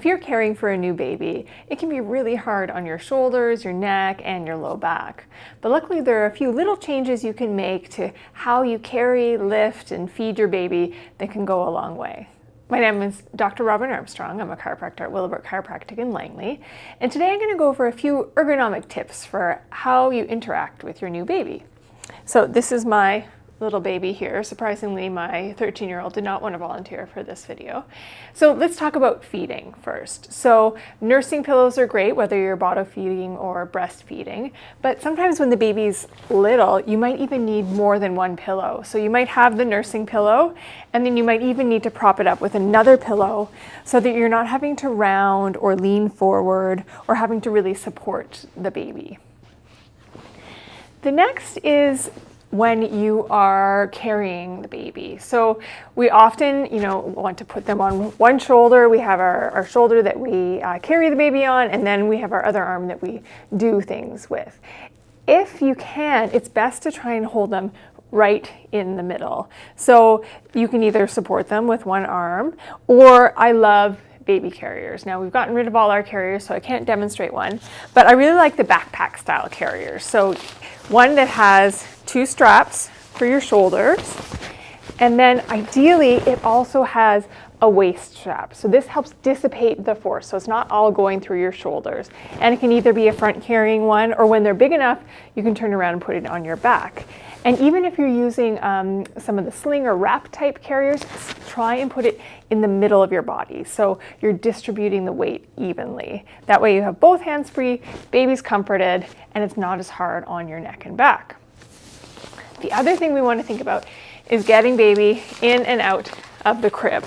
if you're caring for a new baby, it can be really hard on your shoulders, your neck, and your low back. But luckily there are a few little changes you can make to how you carry, lift, and feed your baby that can go a long way. My name is Dr. Robin Armstrong. I'm a chiropractor at Willowbrook Chiropractic in Langley. And today I'm going to go over a few ergonomic tips for how you interact with your new baby. So this is my little baby here. Surprisingly, my 13-year-old did not want to volunteer for this video. So let's talk about feeding first. So nursing pillows are great, whether you're bottle feeding or breastfeeding, but sometimes when the baby's little, you might even need more than one pillow. So you might have the nursing pillow, and then you might even need to prop it up with another pillow so that you're not having to round or lean forward or having to really support the baby. The next is when you are carrying the baby. So we often, want to put them on one shoulder. We have our shoulder that we carry the baby on, and then we have our other arm that we do things with. If you can, it's best to try and hold them right in the middle. So you can either support them with one arm, or I love baby carriers. Now we've gotten rid of all our carriers, so I can't demonstrate one, but I really like the backpack style carriers. So one that has two straps for your shoulders, and then ideally it also has a waist strap. So this helps dissipate the force, so it's not all going through your shoulders. And it can either be a front carrying one, or when they're big enough, you can turn around and put it on your back. And even if you're using some of the sling or wrap type carriers, try and put it in the middle of your body, so you're distributing the weight evenly. That way you have both hands free, baby's comforted, and it's not as hard on your neck and back. The other thing we want to think about is getting baby in and out of the crib.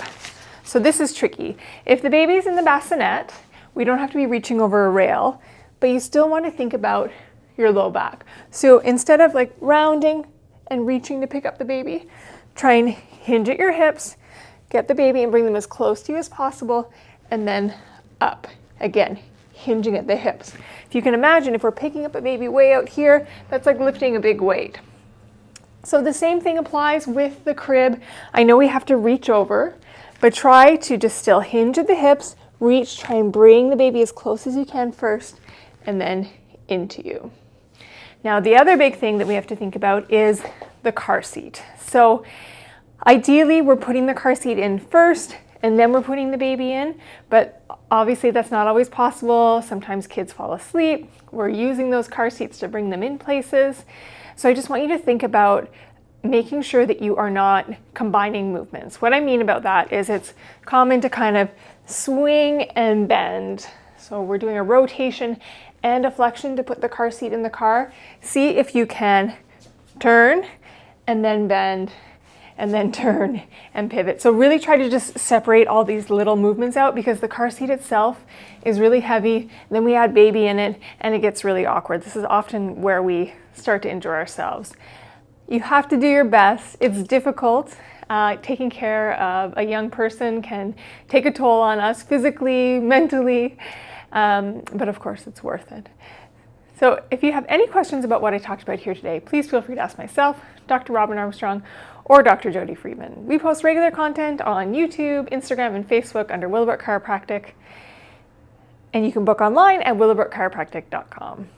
So this is tricky. If the baby's in the bassinet, we don't have to be reaching over a rail, but you still want to think about your low back. So instead of like rounding and reaching to pick up the baby, try and hinge at your hips, get the baby and bring them as close to you as possible, and then up. Again, hinging at the hips. If you can imagine, if we're picking up a baby way out here, that's like lifting a big weight. So the same thing applies with the crib. I know we have to reach over, but try to just still hinge at the hips, reach, try and bring the baby as close as you can first, and then into you. Now, the other big thing that we have to think about is the car seat. So ideally, we're putting the car seat in first, and then we're putting the baby in, but obviously that's not always possible. Sometimes kids fall asleep. We're using those car seats to bring them in places. So I just want you to think about making sure that you are not combining movements. What I mean about that is it's common to kind of swing and bend. So we're doing a rotation and a flexion to put the car seat in the car. See if you can turn and then bend and then turn and pivot. So really try to just separate all these little movements out, because the car seat itself is really heavy. Then we add baby in it and it gets really awkward. This is often where we start to injure ourselves. You have to do your best. It's difficult. Taking care of a young person can take a toll on us physically, mentally, but of course it's worth it. So if you have any questions about what I talked about here today, please feel free to ask myself, Dr. Robin Armstrong, or Dr. Jody Freedman. We post regular content on YouTube, Instagram, and Facebook under Willowbrook Chiropractic, and you can book online at willowbrookchiropractic.com.